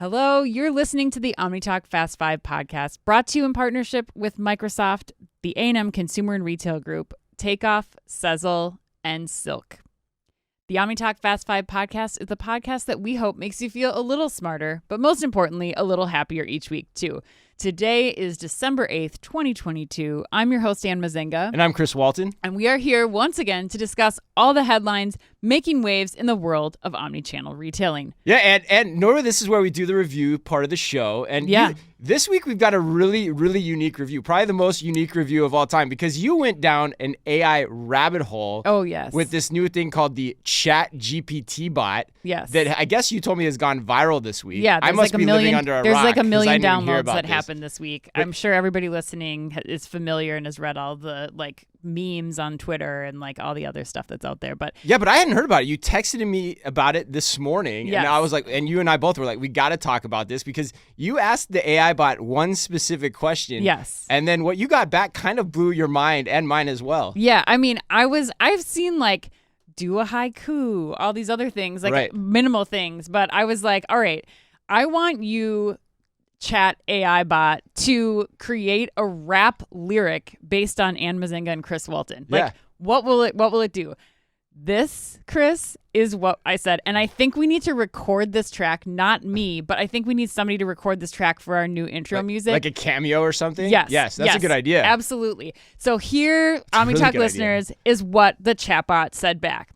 Hello, you're listening to the OmniTalk Fast 5 podcast, brought to you in partnership with Microsoft, the A&M Consumer and Retail Group, Takeoff, Sezzle, and Silk. The OmniTalk Fast 5 podcast is the podcast that we hope makes you feel a little smarter, but most importantly, a little happier each week, too. Today is December 8th, 2022. I'm your host, Ann Mazinga. And I'm Chris Walton. And we are here once again to discuss all the headlines making waves in the world of omnichannel retailing. Yeah, and normally this is where we do the review part of the show. And this week we've got a really, really unique review, probably the most unique review of all time, because you went down an AI rabbit hole. Oh, yes. With this new thing called the Chat GPT bot. Yes. That I guess you told me has gone viral this week. Yeah, I must be living under a rock. There's like a 'cause million I didn't hear downloads about that this. happened this week. I'm sure everybody listening is familiar and has read all the memes on Twitter and all the other stuff that's out there. But yeah, but I hadn't heard about it. You texted me about it this morning, yes. And I was like, and you and I both were like, we got to talk about this because you asked the AI bot one specific question. Yes. And then what you got back kind of blew your mind and mine as well. Yeah, I mean, I've seen do a haiku, all these other things, right. Minimal things, but I was like, all right, I want you, Chat AI bot, to create a rap lyric based on Ann Mazinga and Chris Walton. What will it do? This, Chris, is what I said. And I think we need to record this track, not me, but I think we need somebody to record this track for our new intro music. Like a cameo or something? Yes. Yes, that's a good idea. Absolutely. So here, OmniTalk really listeners, is what the chatbot said back.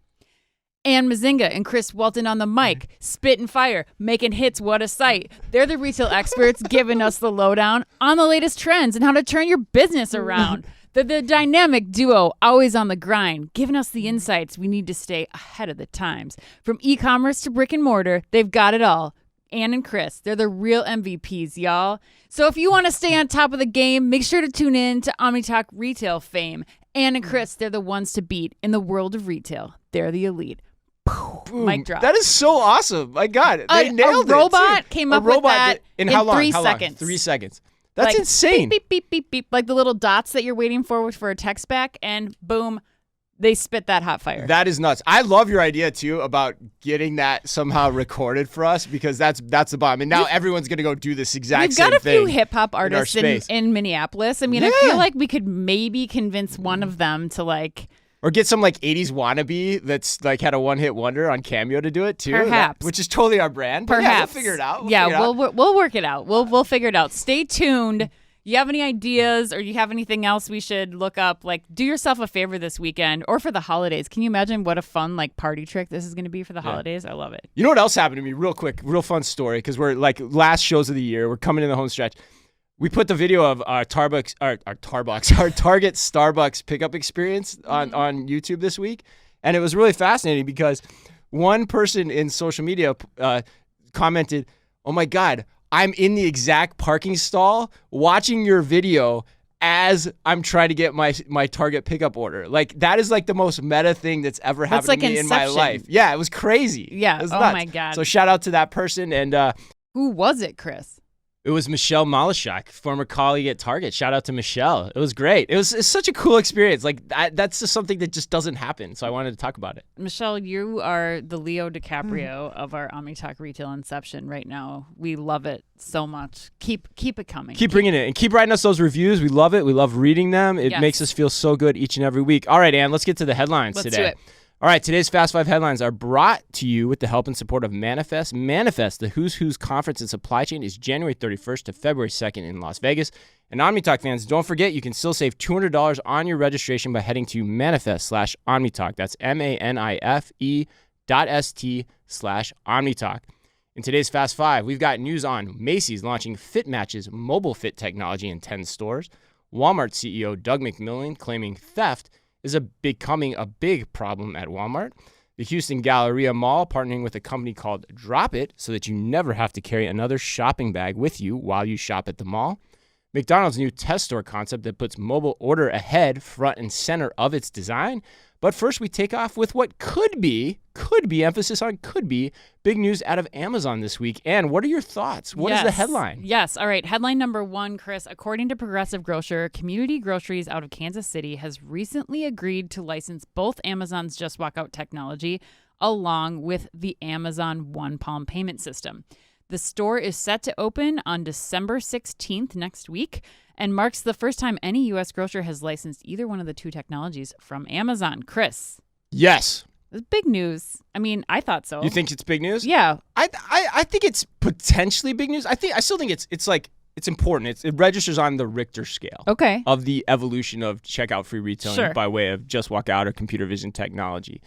Ann Mazinga and Chris Walton on the mic, spit and fire, making hits, what a sight. They're the retail experts giving us the lowdown on the latest trends and how to turn your business around. The dynamic duo, always on the grind, giving us the insights we need to stay ahead of the times. From e-commerce to brick and mortar, they've got it all. Ann and Chris, they're the real MVPs, y'all. So if you want to stay on top of the game, make sure to tune in to OmniTalk Retail Fame. Ann and Chris, they're the ones to beat in the world of retail. They're the elite. Boom. Mic drop. That is so awesome. My God, they nailed it. A robot came up with that in how long? 3 how seconds. Long? 3 seconds. That's insane. Beep, beep, beep, beep, like the little dots that you're waiting for a text back, and boom, they spit that hot fire. That is nuts. I love your idea, too, about getting that somehow recorded for us, because that's the bomb. And now everyone's going to go do this exact same thing. We've got a few hip-hop artists in Minneapolis. I mean, I feel like we could maybe convince one of them to or get some 80s wannabe that's had a one-hit wonder on Cameo to do it too. Perhaps. Which is totally our brand. But Perhaps. Yeah, we'll figure it out. We'll work it out. We'll figure it out. Stay tuned. You have any ideas or you have anything else we should look up? Do yourself a favor this weekend or for the holidays. Can you imagine what a fun party trick this is going to be for the holidays? I love it. You know what else happened to me real quick? Real fun story, because we're last shows of the year. We're coming in the home stretch. We put the video of our Target Starbucks pickup experience on YouTube this week, and it was really fascinating because one person in social media commented, "Oh my God, I'm in the exact parking stall watching your video as I'm trying to get my Target pickup order." That is the most meta thing that's ever happened to me in my life. Yeah, it was crazy. Yeah. It was nuts. nuts. My God. So shout out to that person. And who was it, Chris? It was Michelle Malashak, former colleague at Target. Shout out to Michelle. It was great. It's such a cool experience. That's just something that just doesn't happen. So I wanted to talk about it. Michelle, you are the Leo DiCaprio of our OmniTalk Retail Inception right now. We love it so much. Keep it coming. Keep bringing it. And keep writing us those reviews. We love it. We love reading them. It makes us feel so good each and every week. All right, Ann, let's get to the headlines today. Let's do it. All right, today's Fast 5 headlines are brought to you with the help and support of Manifest. Manifest, the Who's Who's conference in supply chain, is January 31st to February 2nd in Las Vegas. And OmniTalk fans, don't forget you can still save $200 on your registration by heading to manifest/OmniTalk. That's MANIFE.ST/OmniTalk. In today's Fast 5, we've got news on Macy's launching Fit Matches mobile fit technology in 10 stores. Walmart CEO Doug McMillon claiming theft is becoming a big problem at Walmart. The Houston Galleria Mall partnering with a company called Dropit so that you never have to carry another shopping bag with you while you shop at the mall. McDonald's new test store concept that puts mobile order ahead, front and center of its design. But first, we take off with what could be, emphasis on could be, big news out of Amazon this week. And what are your thoughts? What is the headline? Yes. All right. Headline number one, Chris. According to Progressive Grocer, Community Groceries out of Kansas City has recently agreed to license both Amazon's Just Walkout technology along with the Amazon One Palm payment system. The store is set to open on December 16th next week and marks the first time any U.S. grocer has licensed either one of the two technologies from Amazon. Chris. Yes. It's big news. I mean, I thought so. You think it's big news? Yeah. I think it's potentially big news. I still think it's important. It registers on the Richter scale. Okay. Of the evolution of checkout free retailing by way of just Walkout or computer vision technology.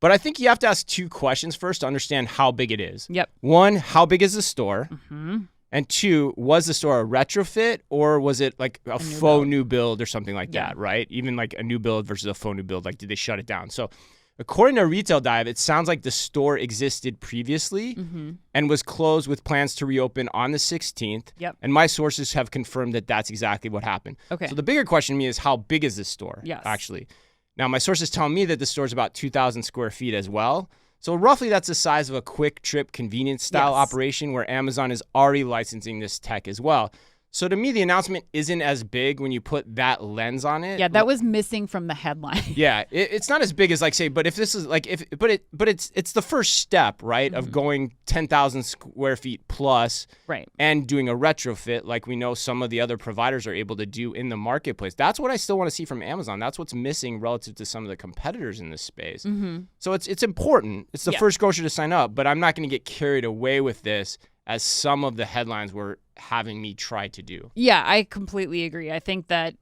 But I think you have to ask two questions first to understand how big it is. Yep. One, how big is the store? Mm-hmm. And two, was the store a retrofit or was it like a faux new build or something like that, right? Even like a new build versus a faux new build. Like, did they shut it down? So according to Retail Dive, it sounds like the store existed previously and was closed with plans to reopen on the 16th. Yep. And my sources have confirmed that that's exactly what happened. Okay. So the bigger question to me is, how big is this store? Yes. Actually. Now, my sources tell me that the store is about 2,000 square feet as well. So roughly that's the size of a quick trip convenience style operation where Amazon is already licensing this tech as well. So to me, the announcement isn't as big when you put that lens on it. Yeah, that was missing from the headline. Yeah, it's not as big as like say, but if this is like it's the first step, right, of going 10,000 square feet plus, right, and doing a retrofit like we know some of the other providers are able to do in the marketplace. That's what I still want to see from Amazon. That's what's missing relative to some of the competitors in this space. So it's important. It's the first grocer to sign up, but I'm not going to get carried away with this as some of the headlines were having me try to do. Yeah, I completely agree. I think that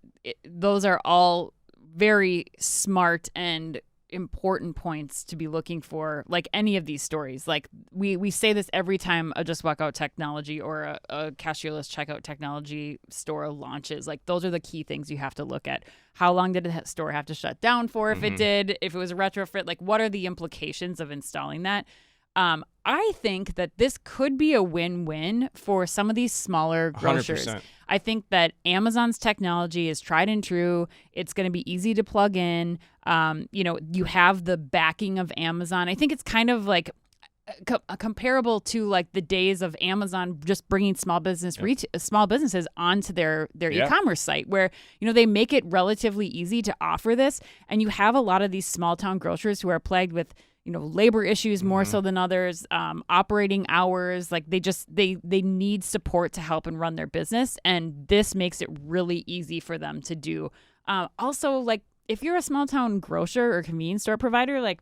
those are all very smart and important points to be looking for, like any of these stories. Like we say this every time a Just Walk Out technology or a cashierless checkout technology store launches. Like those are the key things you have to look at. How long did the store have to shut down for if it did? If it was a retrofit, like what are the implications of installing that? I think that this could be a win-win for some of these smaller grocers. 100%. I think that Amazon's technology is tried and true. It's going to be easy to plug in. You have the backing of Amazon. I think it's kind of like comparable to like the days of Amazon just bringing small businesses onto their e-commerce site, where they make it relatively easy to offer this, and you have a lot of these small town grocers who are plagued with labor issues more so than others, operating hours. Like they need support to help and run their business. And this makes it really easy for them to do. Also, like if you're a small town grocer or convenience store provider, like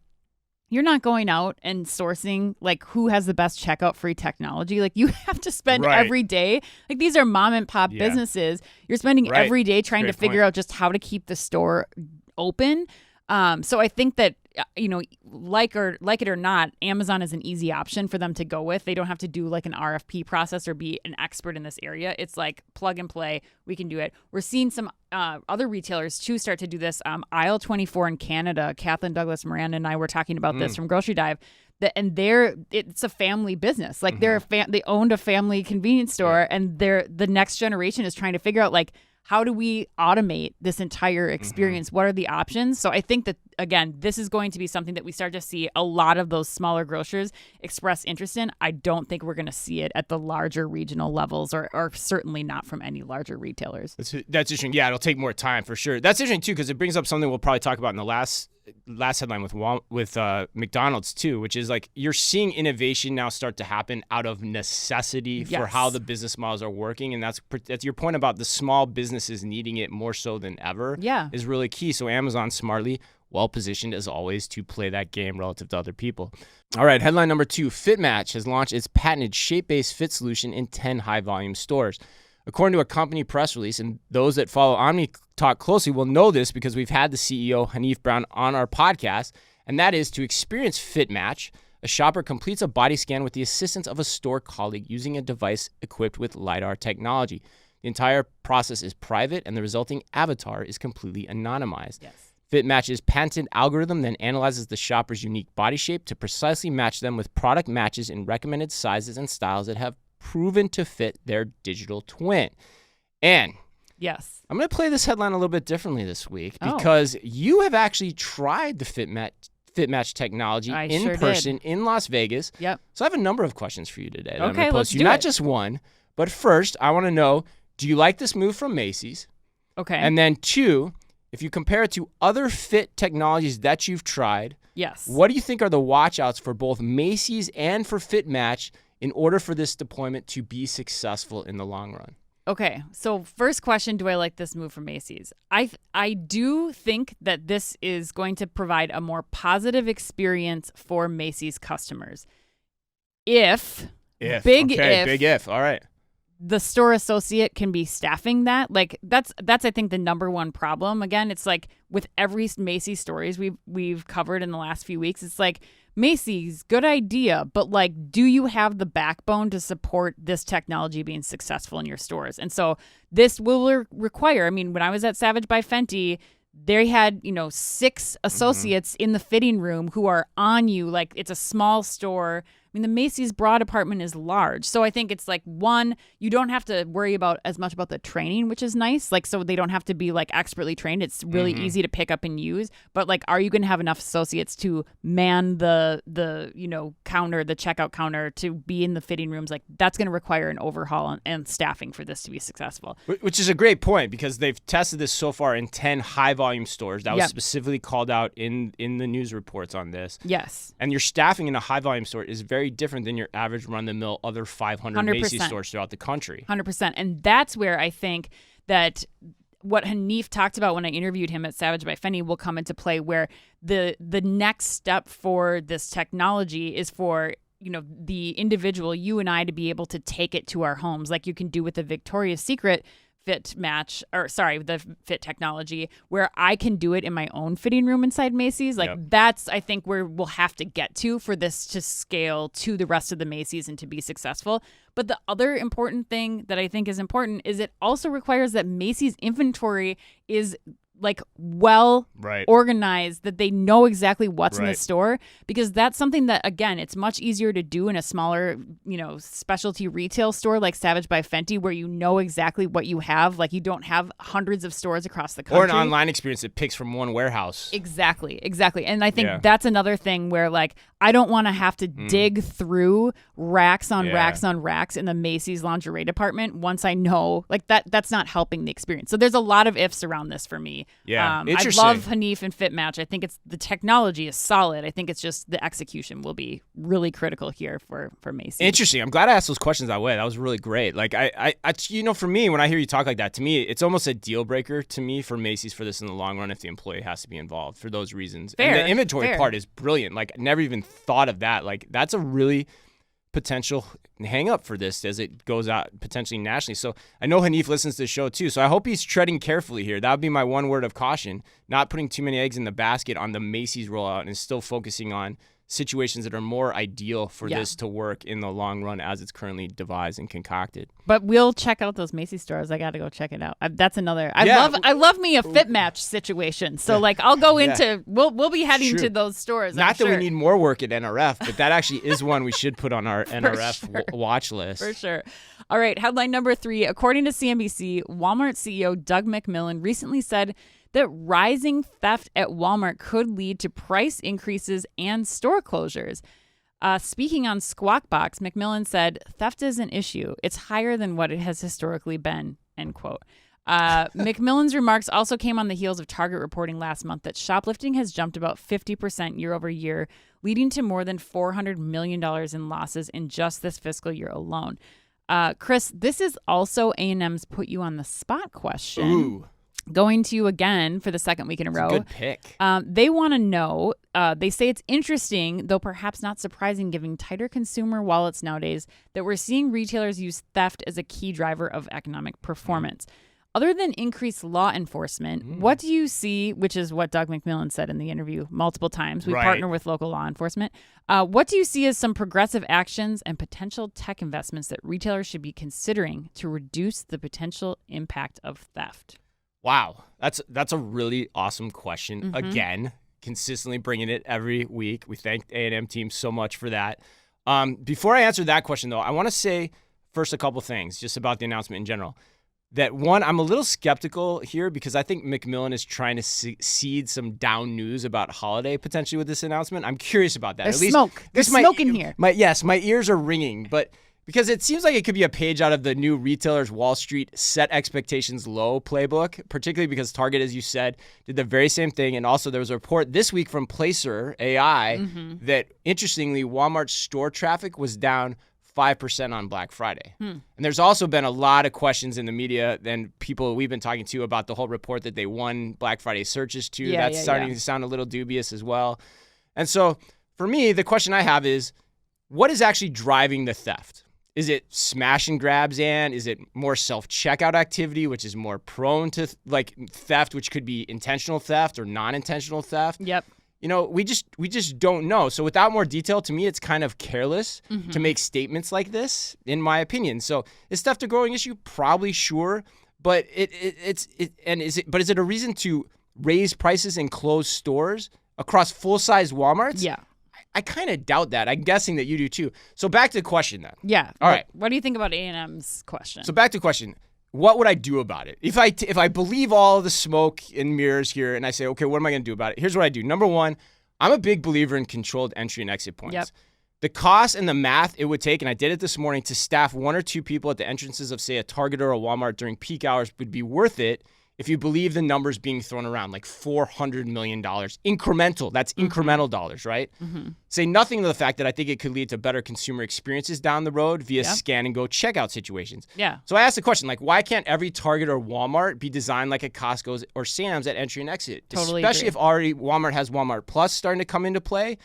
you're not going out and sourcing like who has the best checkout free technology. Like you have to spend every day. Like these are mom and pop businesses. You're spending every day trying to figure out just how to keep the store open. So I think that, like it or not, Amazon is an easy option for them to go with. They don't have to do like an RFP process or be an expert in this area. It's like plug and play. We can do it. We're seeing some other retailers too start to do this. Aisle 24 in Canada, Kathleen Douglas Miranda and I were talking about this from Grocery Dive. It's a family business. Like they owned a family convenience store, and the next generation is trying to figure out like, how do we automate this entire experience? What are the options? So I think that, again, this is going to be something that we start to see a lot of those smaller grocers express interest in. I don't think we're going to see it at the larger regional levels, or certainly not from any larger retailers. That's interesting. Yeah, it'll take more time for sure. That's interesting, too, because it brings up something we'll probably talk about in the last headline with McDonald's too, which is like you're seeing innovation now start to happen out of necessity for how the business models are working, and that's your point about the small businesses needing it more so than ever. Is really key. So Amazon smartly, well positioned as always to play that game relative to other people. All right, headline number 2: FitMatch has launched its patented shape-based fit solution in 10 high-volume stores. According to a company press release, and those that follow OmniTalk closely will know this because we've had the CEO, Hanif Brown, on our podcast, and that is to experience FitMatch, a shopper completes a body scan with the assistance of a store colleague using a device equipped with LiDAR technology. The entire process is private, and the resulting avatar is completely anonymized. FitMatch's patented algorithm then analyzes the shopper's unique body shape to precisely match them with product matches in recommended sizes and styles that have proven to fit their digital twin. And I'm going to play this headline a little bit differently this week because you have actually tried the FitMatch technology in person in Las Vegas. So I have a number of questions for you today that I'm going to pose to you. Not just one, but first I want to know, do you like this move from Macy's? And then 2, if you compare it to other fit technologies that you've tried, what do you think are the watch outs for both Macy's and for FitMatch in order for this deployment to be successful in the long run? Okay, so first question, do I like this move from Macy's? I do think that this is going to provide a more positive experience for Macy's customers. If, big if, all right. The store associate can be staffing that. Like that's I think the number one problem. Again, it's like with every Macy's stories we've covered in the last few weeks, it's like Macy's, good idea, but like, do you have the backbone to support this technology being successful in your stores? And so this will require, I mean, when I was at Savage by Fenty, they had, 6 associates in the fitting room who are on you. Like, it's a small store. I mean, the Macy's bra department is large. So I think it's like, one, you don't have to worry about as much about the training, which is nice. Like, so they don't have to be like expertly trained. It's really easy to pick up and use. But like, are you going to have enough associates to man the counter, the checkout counter, to be in the fitting rooms? Like, that's going to require an overhaul and staffing for this to be successful. Which is a great point, because they've tested this so far in 10 high volume stores. That was specifically called out in the news reports on this. Yes. And your staffing in a high volume store is very different than your average run-of-the-mill other 500 100%. Macy's stores throughout the country. 100%. And that's where I think that what Hanif talked about when I interviewed him at Savage by Fenty will come into play, where the next step for this technology is for the individual, you and I, to be able to take it to our homes, like you can do with the Victoria's Secret the fit technology, where I can do it in my own fitting room inside Macy's. Like that's, I think, where we'll have to get to for this to scale to the rest of the Macy's and to be successful. But the other important thing that I think is important is it also requires that Macy's inventory is like organized, that they know exactly what's in the store, because that's something that, again, it's much easier to do in a smaller, specialty retail store like Savage by Fenty, where you know exactly what you have. Like, you don't have hundreds of stores across the country. Or an online experience that picks from one warehouse. Exactly. And I think that's another thing where, like, I don't want to have to dig through racks on racks on racks in the Macy's lingerie department once I know, like, that's not helping the experience. So there's a lot of ifs around this for me. Yeah, I love Hanif and Fit Match. I think the technology is solid. I think it's just the execution will be really critical here for Macy. Interesting. I'm glad I asked those questions that way. That was really great. Like, I for me, when I hear you talk like that, to me, it's almost a deal breaker to me for Macy's for this in the long run if the employee has to be involved for those reasons. Fair, and the inventory part is brilliant. Like, I never even thought of that. Like, that's a really potential hang up for this as it goes out potentially nationally. So I know Hanif listens to the show too, so I hope he's treading carefully here. That would be my one word of caution, not putting too many eggs in the basket on the Macy's rollout and still focusing on situations that are more ideal for this to work in the long run as it's currently devised and concocted. But we'll check out those Macy's stores. I got to go check it out. That's another. I love me a Fit Match situation. So like, I'll go into. We'll be heading to those stores. Not that we need more work at NRF, but that actually is one we should put on our NRF watch list. For sure. All right. Headline number 3. According to CNBC, Walmart CEO Doug McMillon recently said that rising theft at Walmart could lead to price increases and store closures. Speaking on Squawk Box, McMillon said, "Theft is an issue. It's higher than what it has historically been," end quote. McMillon's remarks also came on the heels of Target reporting last month that shoplifting has jumped about 50% year over year, leading to more than $400 million in losses in just this fiscal year alone. Chris, this is also A&M's Put You on the Spot question. Ooh. Going to you again for the second week in a row. Good pick. They want to know, they say it's interesting, though perhaps not surprising given tighter consumer wallets nowadays, that we're seeing retailers use theft as a key driver of economic performance. Other than increased law enforcement, what do you see, which is what Doug McMillon said in the interview multiple times, we partner with local law enforcement. What do you see as some progressive actions and potential tech investments that retailers should be considering to reduce the potential impact of theft? Wow, that's a really awesome question. Again, consistently bringing it every week. We thank the A&M team so much for that. Before I answer that question, though, I want to say first a couple things just about the announcement in general. That one, I'm a little skeptical here because I think McMillon is trying to seed some down news about holiday potentially with this announcement. I'm curious about that. There's smoke. There's smoke in here. My ears are ringing, but because it seems like it could be a page out of the new Retailers Wall Street Set Expectations Low playbook, particularly because Target, as you said, did the very same thing. And also there was a report this week from Placer AI that, interestingly, Walmart's store traffic was down 5% on Black Friday. And there's also been a lot of questions in the media and people we've been talking to about the whole report that they won Black Friday searches too. That's starting to sound a little dubious as well. And so for me, the question I have is, what is actually driving the theft? Is it smash and grabs, Ann? Is it more self-checkout activity, which is more prone to like theft, which could be intentional theft or non-intentional theft? Yep. You know, we just don't know. So without more detail, to me, it's kind of careless to make statements like this, in my opinion. So is theft a growing issue? Probably, sure. But is it a reason to raise prices and close stores across full-size Walmarts? Yeah. I kind of doubt that. I'm guessing that you do too. So back to the question then. Yeah. All right. What do you think about A&M's question? So back to the question. What would I do about it? If I believe all the smoke and mirrors here and I say, okay, what am I going to do about it? Here's what I do. Number one, I'm a big believer in controlled entry and exit points. Yep. The cost and the math it would take, and I did it this morning, to staff 1 or 2 people at the entrances of, say, a Target or a Walmart during peak hours would be worth it if you believe the numbers being thrown around, like $400 million. Incremental. That's incremental dollars, right? Say nothing to the fact that I think it could lead to better consumer experiences down the road via scan and go checkout situations. Yeah. So I asked the question, like, why can't every Target or Walmart be designed like a Costco's or Sam's at entry and exit? Totally Especially agree. if already Walmart has Walmart Plus starting to come into play.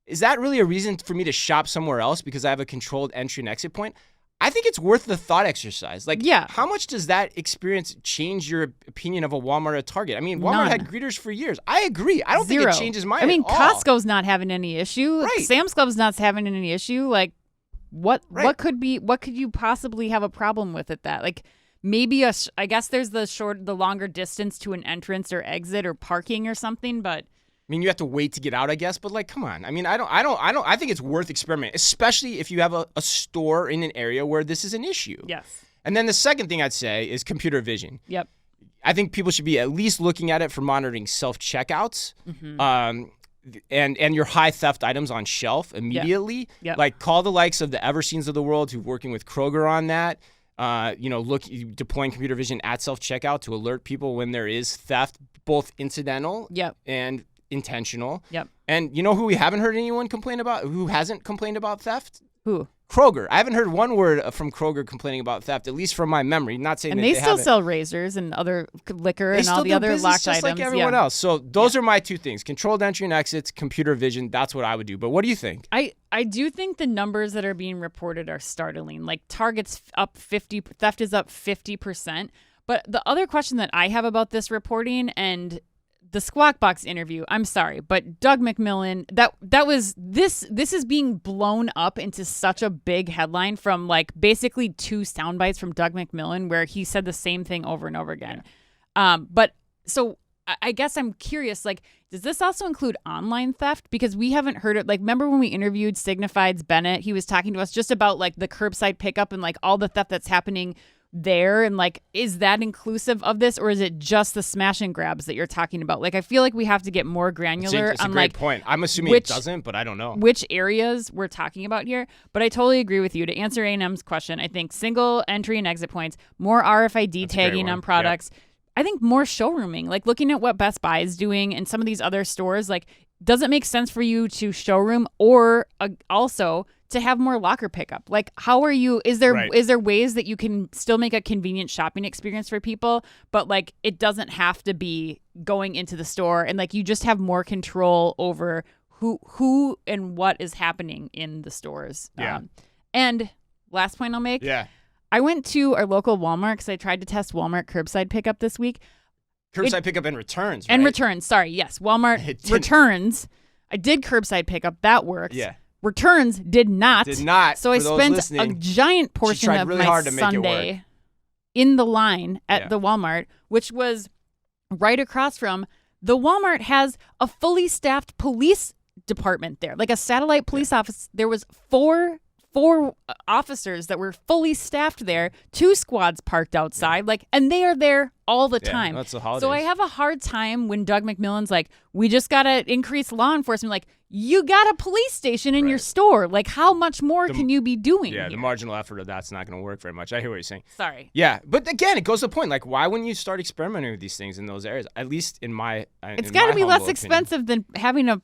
Is that really a reason for me to shop somewhere else because I have a controlled entry and exit point? I think it's worth the thought exercise. Like, how much does that experience change your opinion of a Walmart or a Target? I mean, Walmart had greeters for years. I agree. I don't think it changes mine. I mean, at all. Costco's not having any issue. Right. Sam's Club's not having any issue. Like, what could you possibly have a problem with at that? Like, maybe I guess there's the longer distance to an entrance or exit or parking or something, but. I mean, you have to wait to get out, I guess, but like, come on. I mean, I think it's worth experimenting, especially if you have a store in an area where this is an issue. Yes. And then the second thing I'd say is computer vision. Yep. I think people should be at least looking at it for monitoring self-checkouts and your high theft items on shelf immediately. Yep. Like, call the likes of the Everseens of the world who's working with Kroger on that. Deploying computer vision at self-checkout to alert people when there is theft, both incidental and intentional. Yep. And you know who we haven't heard anyone complain about? Who hasn't complained about theft? Who? Kroger. I haven't heard one word from Kroger complaining about theft, at least from my memory. Not saying and that they still sell razors and other liquor they and all still the do other business locked just items. like everyone else. So those are my 2 things: controlled entry and exits, computer vision. That's what I would do. But what do you think? I do think the numbers that are being reported are startling. Like, Target's up 50, theft is up 50%. But the other question that I have about this reporting and the Squawk Box interview, I'm sorry, but Doug McMillon, this is being blown up into such a big headline from like basically 2 sound bites from Doug McMillon where he said the same thing over and over again. But so I guess I'm curious, like, does this also include online theft? Because we haven't heard it. Like, remember when we interviewed Signified's Bennett? He was talking to us just about like the curbside pickup and like all the theft that's happening there, and like, is that inclusive of this, or is it just the smash and grabs that you're talking about? Like, I feel like we have to get more granular It's a on great like point. I'm assuming it doesn't, but I don't know which areas we're talking about here. But I totally agree with you. To answer A&M's question, I think single entry and exit points, more RFID tagging on products. Yep. I think more showrooming, like looking at what Best Buy is doing and some of these other stores. Like, does it make sense for you to showroom or also to have more locker pickup? Like, how are you? Is there ways that you can still make a convenient shopping experience for people, but like it doesn't have to be going into the store, and like you just have more control over who and what is happening in the stores. Yeah. And last point I'll make. Yeah. I went to our local Walmart because I tried to test Walmart curbside pickup this week. Curbside pickup and returns, right? And returns. Sorry. Yes. Walmart returns. I did curbside pickup. That works. Yeah. Returns did not. Did not. So I spent a giant portion of my Sunday in the line at the Walmart, which was right across from the Walmart has a fully staffed police department there, like a satellite police office. There was four officers that were fully staffed there, 2 squads parked outside, like, and they are there all the time. That's the holidays. So I have a hard time when Doug McMillon's like, we just got to increase law enforcement. Like, you got a police station in your store. Like, how much more can you be doing? Yeah, here? the marginal effort of that's not going to work very much. I hear what you're saying. Sorry. Yeah, but again, it goes to the point. Like, why wouldn't you start experimenting with these things in those areas? At least in my it's got to be less expensive than having a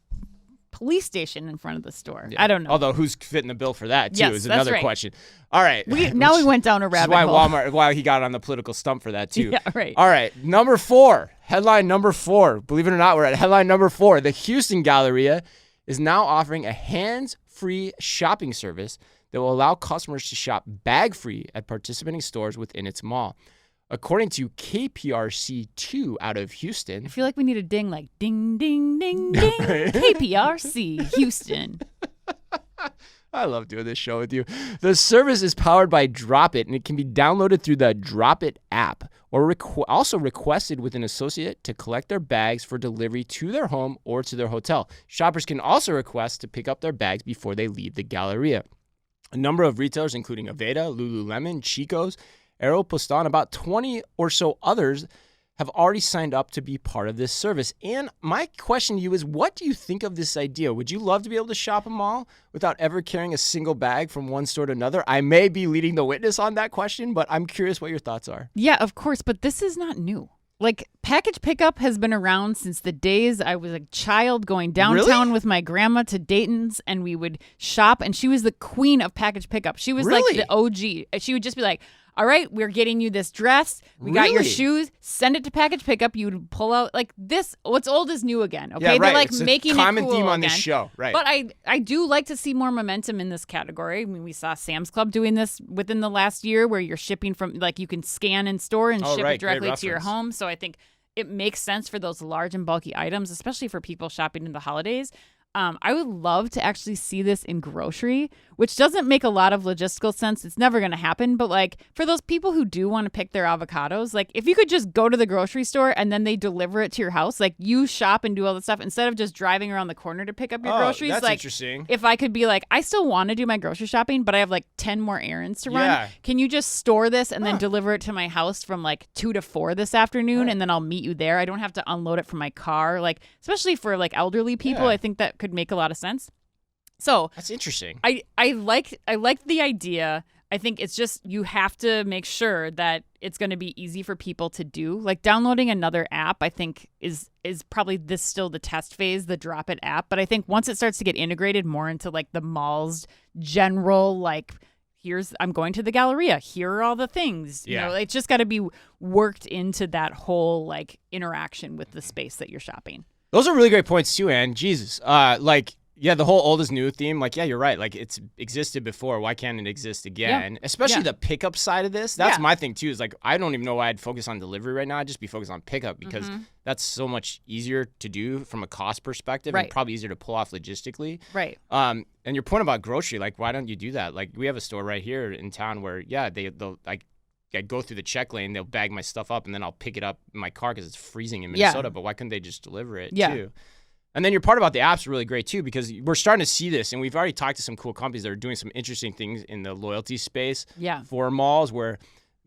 police station in front of the store. Yeah. I don't know. Although who's fitting the bill for that too Yes, is that's another right. question. All right. Now we went down a rabbit hole. Why he got on the political stump for that too. Yeah, right. All right. Number 4. Headline number 4. Believe it or not, we're at headline number 4. The Houston Galleria is now offering a hands-free shopping service that will allow customers to shop bag-free at participating stores within its mall. According to KPRC2 out of Houston. I feel like we need a ding, like ding, ding, ding, ding. KPRC, Houston. I love doing this show with you. The service is powered by Dropit, and it can be downloaded through the Dropit app or also requested with an associate to collect their bags for delivery to their home or to their hotel. Shoppers can also request to pick up their bags before they leave the Galleria. A number of retailers, including Aveda, Lululemon, Chico's, Aeropostale, and about 20 or so others have already signed up to be part of this service. And my question to you is, what do you think of this idea? Would you love to be able to shop a mall without ever carrying a single bag from one store to another? I may be leading the witness on that question, but I'm curious what your thoughts are. Yeah, of course, but this is not new. Like, package pickup has been around since the days I was a child going downtown with my grandma to Dayton's, and we would shop, and she was the queen of package pickup. She was like the OG. She would just be like, all right, we're getting you this dress. We got your shoes. Send it to package pickup. You would pull out like this. What's old is new again. Okay, yeah, right. They're like it's making a common it cool theme on again. this show, right? But I do like to see more momentum in this category. I mean, we saw Sam's Club doing this within the last year, where you're shipping from like you can scan in store and ship it directly to your home. So I think it makes sense for those large and bulky items, especially for people shopping in the holidays. I would love to actually see this in grocery, which doesn't make a lot of logistical sense. It's never going to happen. But like for those people who do want to pick their avocados, like if you could just go to the grocery store and then they deliver it to your house, like you shop and do all the stuff instead of just driving around the corner to pick up your groceries. That's like interesting. If I could be like, I still want to do my grocery shopping, but I have like 10 more errands to run. Yeah. Can you just store this and then deliver it to my house from like 2 to 4 this afternoon? And then I'll meet you there. I don't have to unload it from my car. Like, especially for like elderly people, I think that could make a lot of sense. So that's interesting. I like the idea. I think it's just you have to make sure that it's going to be easy for people to do. Like downloading another app, I think is probably this still the test phase, the Dropit app. But I think once it starts to get integrated more into like the mall's general, like I'm going to the Galleria, here are all the things. Yeah. You know, it's just got to be worked into that whole like interaction with the space that you're shopping. Those are really great points too, Ann. Jesus. Yeah, the whole old is new theme. Like, yeah, you're right. Like, it's existed before. Why can't it exist again? Yeah. Especially the pickup side of this. That's Yeah. my thing, too, is like, I don't even know why I'd focus on delivery right now. I'd just be focused on pickup because that's so much easier to do from a cost perspective and probably easier to pull off logistically. Right. And your point about grocery, like, why don't you do that? Like, we have a store right here in town where, yeah, they'll like, I go through the check lane, they'll bag my stuff up, and then I'll pick it up in my car because it's freezing in Minnesota. But why couldn't they just deliver it, too? And then your part about the apps is really great, too, because we're starting to see this, and we've already talked to some cool companies that are doing some interesting things in the loyalty space for malls where,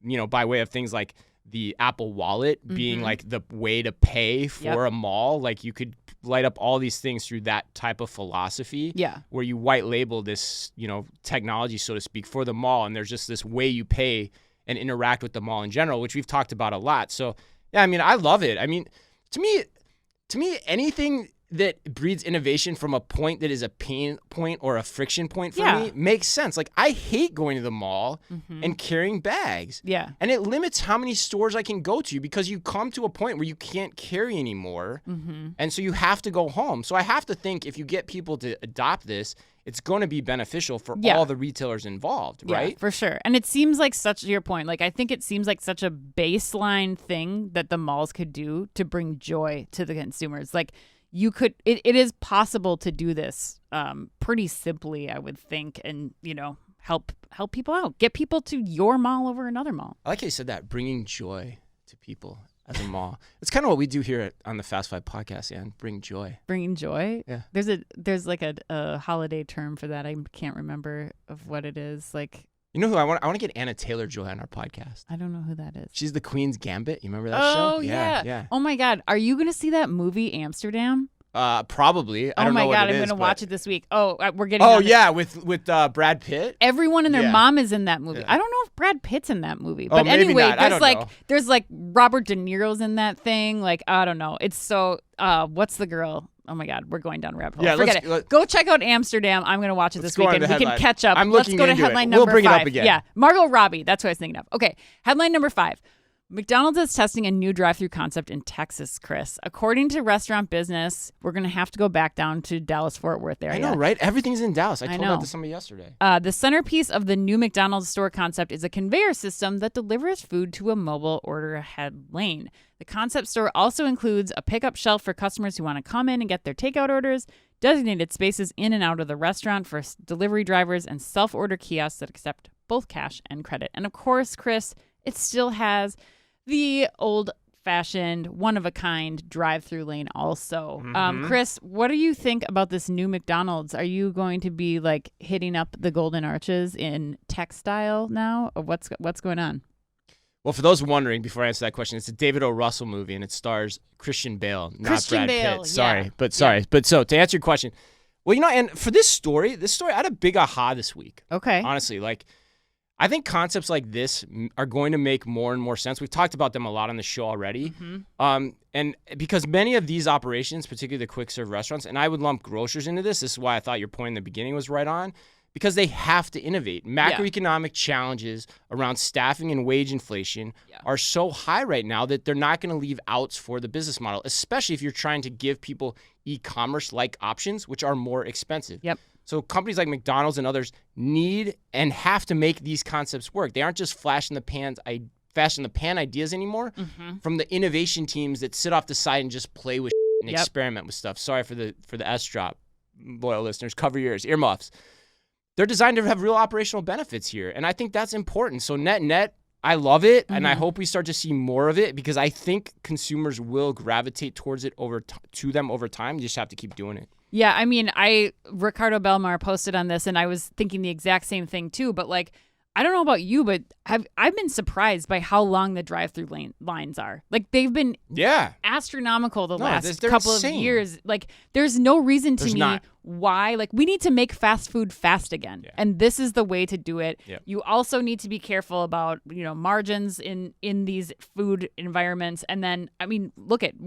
you know, by way of things like the Apple Wallet being like the way to pay for a mall. Like you could light up all these things through that type of philosophy where you white label this, you know, technology, so to speak, for the mall. And there's just this way you pay and interact with the mall in general, which we've talked about a lot. So, yeah, I mean, I love it. I mean, to me, anything that breeds innovation from a point that is a pain point or a friction point for me makes sense. Like, I hate going to the mall and carrying bags. Yeah. And it limits how many stores I can go to because you come to a point where you can't carry anymore. And so you have to go home. So I have to think if you get people to adopt this, it's going to be beneficial for all the retailers involved, right? Yeah, for sure. And it seems like to your point, like I think it seems like such a baseline thing that the malls could do to bring joy to the consumers. Like, it is possible to do this pretty simply, I would think, and, you know, help people out. Get people to your mall over another mall. I like how you said that, bringing joy to people as a mall. It's kind of what we do here on the Fast Five podcast, Ann. Bring joy. Bringing joy? Yeah. There's like a holiday term for that. I can't remember of what it is. Like, you know who I want to get Anna Taylor-Joy on our podcast. I don't know who that is. She's the Queen's Gambit. You remember that show? Oh, yeah. Oh, my God. Are you going to see that movie, Amsterdam? Probably. I don't know what it is. Oh, my God. I'm going to watch it this week. Oh, we're getting with Brad Pitt? Everyone and their mom is in that movie. Yeah. I don't know if Brad Pitt's in that movie. But maybe anyway, not. there's like Robert De Niro's in that thing. Like, I don't know. It's so, what's the girl? Oh my God, we're going down a rabbit hole. Yeah, Forget it. Go check out Amsterdam. I'm going to watch it this weekend. We can catch up. I'm Let's looking go to into headline it. number 5. We'll bring it up again. Yeah, Margot Robbie. That's what I was thinking of. Okay, headline number 5. McDonald's is testing a new drive-through concept in Texas, Chris. According to Restaurant Business, we're going to have to go back down to Dallas-Fort Worth area. I know, right? Everything's in Dallas. I told know. that to somebody yesterday. The centerpiece of the new McDonald's store concept is a conveyor system that delivers food to a mobile order-ahead lane. The concept store also includes a pickup shelf for customers who want to come in and get their takeout orders, designated spaces in and out of the restaurant for delivery drivers, and self-order kiosks that accept both cash and credit. And of course, Chris, it still has the old-fashioned, one-of-a-kind drive-through lane also. Chris, what do you think about this new McDonald's? Are you going to be, like, hitting up the Golden Arches in textile now? Or what's going on? Well, for those wondering, before I answer that question, it's a David O. Russell movie, and it stars Christian Bale, not Brad Pitt. Sorry. But so to answer your question, well, and for this story, I had a big aha this week. Okay. Honestly, I think concepts like this are going to make more and more sense. We've talked about them a lot on the show already. And because many of these operations, particularly the quick serve restaurants, and I would lump grocers into this. This is why I thought your point in the beginning was right on, because they have to innovate. Macroeconomic challenges around staffing and wage inflation are so high right now that they're not going to leave outs for the business model, especially if you're trying to give people e-commerce-like options, which are more expensive. Yep. So companies like McDonald's and others need and have to make these concepts work. They aren't just flash in the pan ideas anymore from the innovation teams that sit off the side and just play with and experiment with stuff. Sorry for the S drop, loyal listeners. Cover your ears, earmuffs. They're designed to have real operational benefits here, and I think that's important. So net, I love it, and I hope we start to see more of it because I think consumers will gravitate towards it to them over time. You just have to keep doing it. Yeah, I mean, Ricardo Belmar posted on this, and I was thinking the exact same thing too. But I don't know about you, but I've been surprised by how long the drive-through lines are. They've been astronomical the last couple of years. There's no reason to me why. We need to make fast food fast again, and this is the way to do it. Yep. You also need to be careful about margins in these food environments. And then we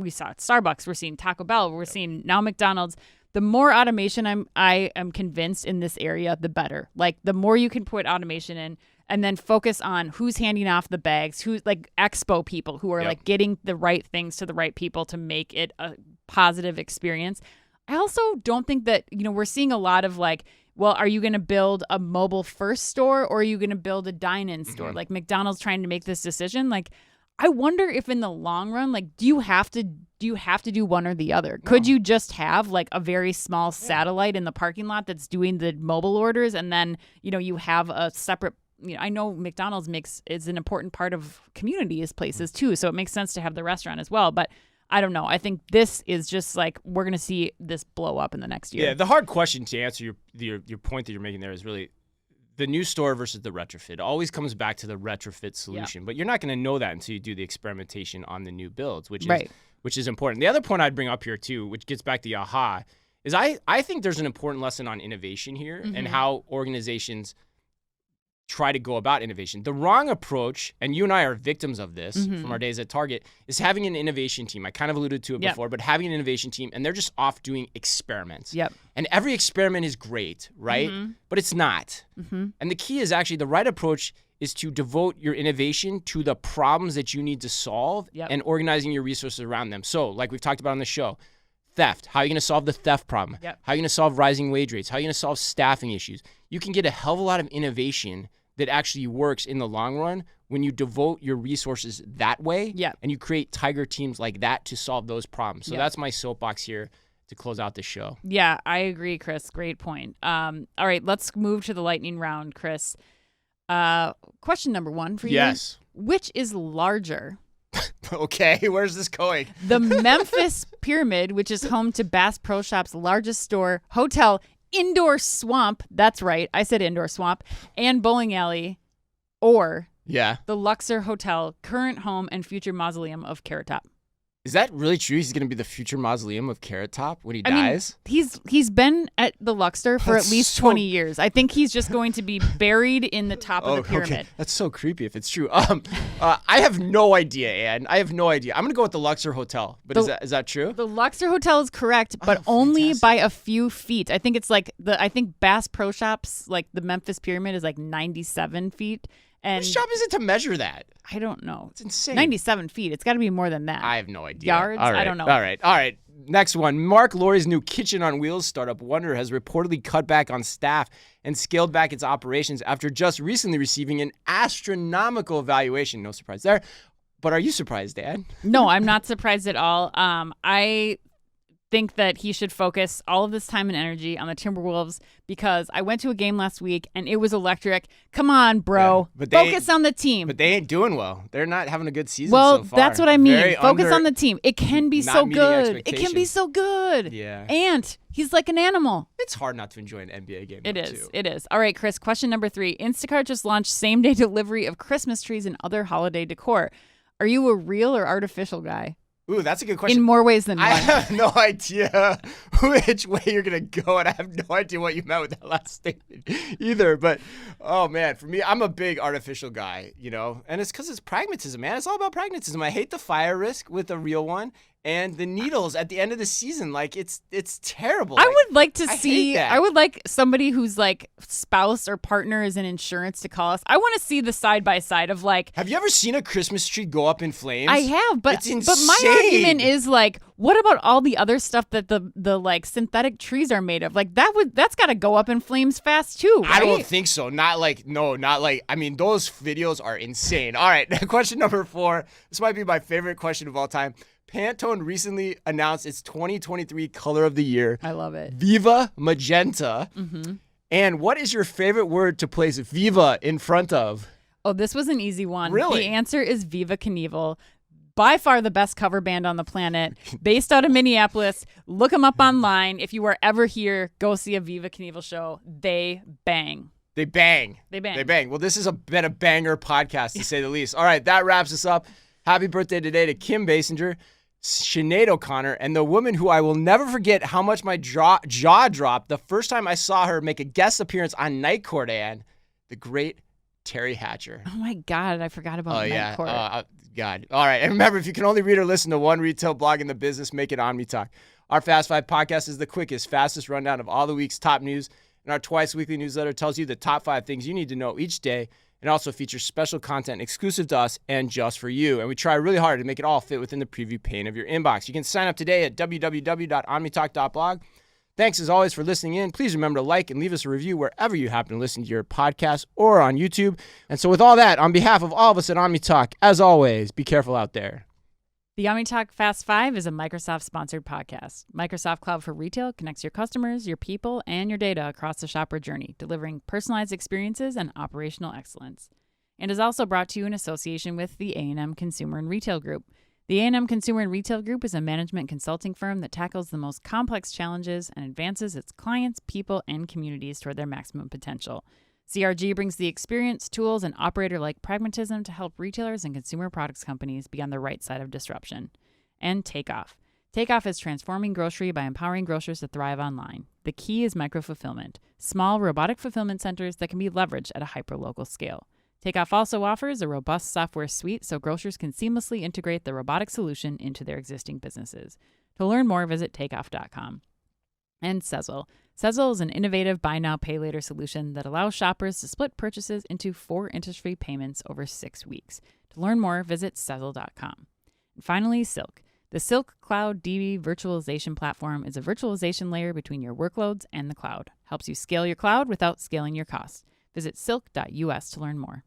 saw Starbucks, we're seeing Taco Bell, we're seeing now McDonald's. The more automation I am convinced in this area, the better. The more you can put automation in and then focus on who's handing off the bags, who's expo people who are getting the right things to the right people to make it a positive experience. I also don't think that, we're seeing a lot of are you going to build a mobile first store or are you going to build a dine-in store? McDonald's trying to make this decision. I wonder if in the long run, do you have to do one or the other? No. Could you just have a very small satellite in the parking lot that's doing the mobile orders, and then you have a separate? I know McDonald's is an important part of communities places too, so it makes sense to have the restaurant as well. But I don't know. I think this is just we're gonna see this blow up in the next year. Yeah, the hard question to answer your point that you're making there is really the new store versus the retrofit. It always comes back to the retrofit solution, but you're not going to know that until you do the experimentation on the new builds, which is important. The other point I'd bring up here too, which gets back to the aha, is I think there's an important lesson on innovation here and how organizations try to go about innovation. The wrong approach, and you and I are victims of this from our days at Target, is having an innovation team. I kind of alluded to it before, but having an innovation team, and they're just off doing experiments. Yep. And every experiment is great, right? But it's not. And the key is actually the right approach is to devote your innovation to the problems that you need to solve and organizing your resources around them. So, like we've talked about on the show, theft. How are you going to solve the theft problem? How are you going to solve rising wage rates? How are you going to solve staffing issues? You can get a hell of a lot of innovation that actually works in the long run when you devote your resources that way and you create tiger teams like that to solve those problems. So that's my soapbox here to close out the show. Yeah, I agree, Chris. Great point. All right, let's move to the lightning round, Chris. Question number 1 for you. Yes. Which is larger? Okay, where's this going? The Memphis Pyramid, which is home to Bass Pro Shop's largest store, hotel, indoor swamp, that's right, I said indoor swamp, and bowling alley, or the Luxor Hotel, current home and future mausoleum of Carrot Top. Is that really true? He's going to be the future mausoleum of Carrot Top when he dies? He's been at the Luxor for That's at least so- 20 years. I think he's just going to be buried in the top of the pyramid. Okay. That's so creepy if it's true. I have no idea, Ann. I have no idea. I'm going to go with the Luxor Hotel. But is that true? The Luxor Hotel is correct, but only fantastic. by a few feet. I think it's I think Bass Pro Shops, like the Memphis Pyramid, is like 97 feet. And Whose job is it to measure that? I don't know. It's insane. 97 feet. It's got to be more than that. I have no idea. Yards? All right. I don't know. All right. Next one. Mark Laurie's new Kitchen on Wheels startup Wonder has reportedly cut back on staff and scaled back its operations after just recently receiving an astronomical valuation. No surprise there. But are you surprised, Dad? No, I'm not surprised at all. I think that he should focus all of this time and energy on the Timberwolves because I went to a game last week and it was electric. Come on, bro. Yeah, but focus on the team. But they ain't doing well. They're not having a good season well, so far. that's what I mean. Very Focus under- on the team. It can be not so meeting good. It can be expectations. so good. Yeah. And he's like an animal. It's hard not to enjoy an NBA game. It though, is. Too. It is. All right, Chris, question number 3. Instacart just launched same-day delivery of Christmas trees and other holiday decor. Are you a real or artificial guy? Ooh, that's a good question. In more ways than one. I have no idea which way you're going to go, and I have no idea what you meant with that last statement either. But, oh, man, for me, I'm a big artificial guy, and it's because it's pragmatism, man. It's all about pragmatism. I hate the fire risk with a real one and the needles at the end of the season. Like, it's terrible. I would like to I see, hate that. I would like somebody whose like spouse or partner is in insurance to call us. I want to see the side-by-side of like, Have you ever seen a Christmas tree go up in flames? I have, but It's my insane. argument is like, what about all the other stuff that the like synthetic trees are made of? Like that's got to go up in flames fast too, right? I don't think so. Not like, I mean, those videos are insane. All right, question number 4. This might be my favorite question of all time. Pantone recently announced its 2023 color of the year. I love it. Viva Magenta. Mm-hmm. And what is your favorite word to place Viva in front of? Oh, this was an easy one. Really? The answer is Viva Knievel. By far the best cover band on the planet, based out of Minneapolis. Look them up online. If you are ever here, go see a Viva Knievel show. They bang. They bang. They bang. They bang. Well, this has been a banger podcast, to say the least. All right, that wraps us up. Happy birthday today to Kim Basinger, Sinead O'Connor, and the woman who I will never forget how much my jaw dropped the first time I saw her make a guest appearance on Night Court, Ann, the great Terry Hatcher. Oh my God, I forgot about Night Court. God. All right, and remember, if you can only read or listen to one retail blog in the business, make it OmniTalk. Our Fast 5 podcast is the quickest, fastest rundown of all the week's top news, and our twice-weekly newsletter tells you the top 5 things you need to know each day, and also features special content exclusive to us and just for you. And we try really hard to make it all fit within the preview pane of your inbox. You can sign up today at www.omnitalk.blog. Thanks as always for listening in. Please remember to like and leave us a review wherever you happen to listen to your podcast or on YouTube. And so with all that, on behalf of all of us at OmniTalk, as always, be careful out there. The OmniTalk Fast 5 is a Microsoft-sponsored podcast. Microsoft Cloud for Retail connects your customers, your people, and your data across the shopper journey, delivering personalized experiences and operational excellence. And is also brought to you in association with the A&M Consumer and Retail Group. The A&M Consumer and Retail Group is a management consulting firm that tackles the most complex challenges and advances its clients, people, and communities toward their maximum potential. CRG brings the experience, tools, and operator-like pragmatism to help retailers and consumer products companies be on the right side of disruption. And Takeoff. Takeoff is transforming grocery by empowering grocers to thrive online. The key is micro-fulfillment, small robotic fulfillment centers that can be leveraged at a hyper-local scale. Takeoff also offers a robust software suite so grocers can seamlessly integrate the robotic solution into their existing businesses. To learn more, visit takeoff.com. And Sezzle. Sezzle is an innovative buy now, pay later solution that allows shoppers to split purchases into 4 interest-free payments over 6 weeks. To learn more, visit Sezzle.com. And finally, Silk. The Silk Cloud DB virtualization platform is a virtualization layer between your workloads and the cloud. Helps you scale your cloud without scaling your costs. Visit silk.us to learn more.